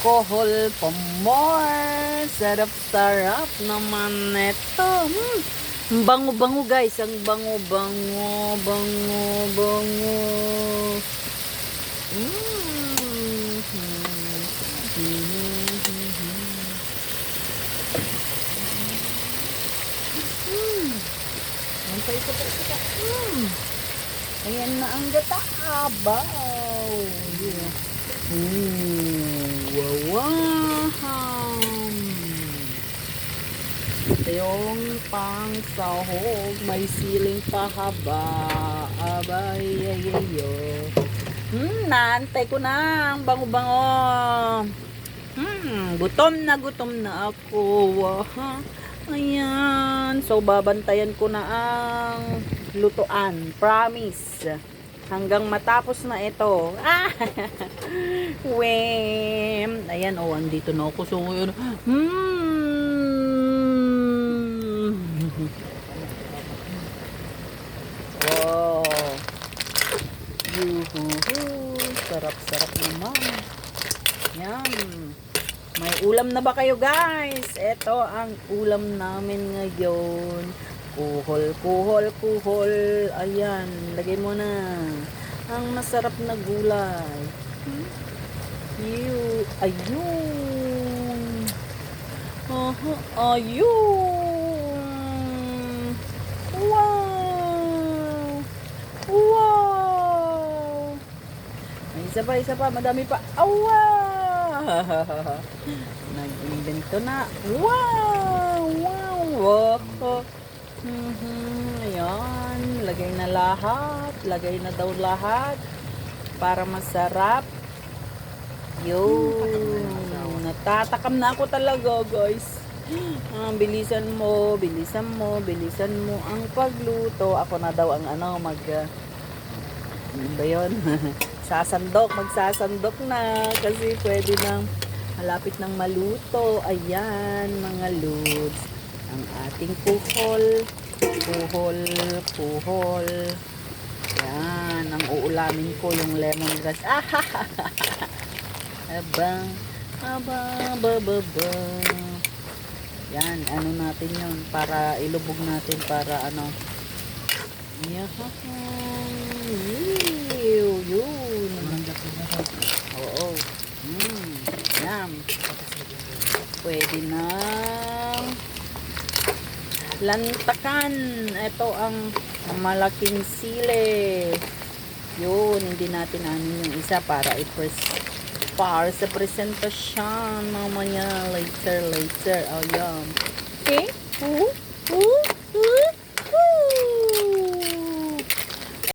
alcohol for more. Sarap-sarap naman ito. Ang bango-bango guys. Ang bango-bango. Bango-bango. Isa pa. Ayan na ang gata. Abaw. Yeah. Wow. Ito yung pang sahog. May siling pahaba. Abay, ayayo. Naantay ko na ang bango-bango. Gutom na ako. Ayan. So, babantayan ko na ang lutuan. Promise. Hanggang matapos na ito. Wem. Ayan, oh, andito na ako. So, yun. Wow. Yuhuhu. Sarap-sarap naman. Yan. May ulam na ba kayo guys? Ito ang ulam namin ngayon. Kuhol. Ayan, lagay mo na. Ang masarap na gulay. Ayun. Ayun. Wow. Ay, isa pa. Madami pa. Wow. Nag-invento na. Wow. Ayan. Lagay na daw lahat. Para masarap. Yun. Natatakam na ako talaga guys. Bilisan mo ang pagluto. Ako na daw ang ano ba yun? Magsasandok na kasi pwede nang malapit ng maluto. Ayan mga lods, ang ating puhol. Yan, ang uulamin ko yung lemongrass. Yan, ano natin yun para ilubog natin para ano. Yun. Oo. Yan. Pwede na lantakan. Ito ang malaking sili. Yun, hindi natin yung isa para para sa presentasyon mamaya later. Ayan.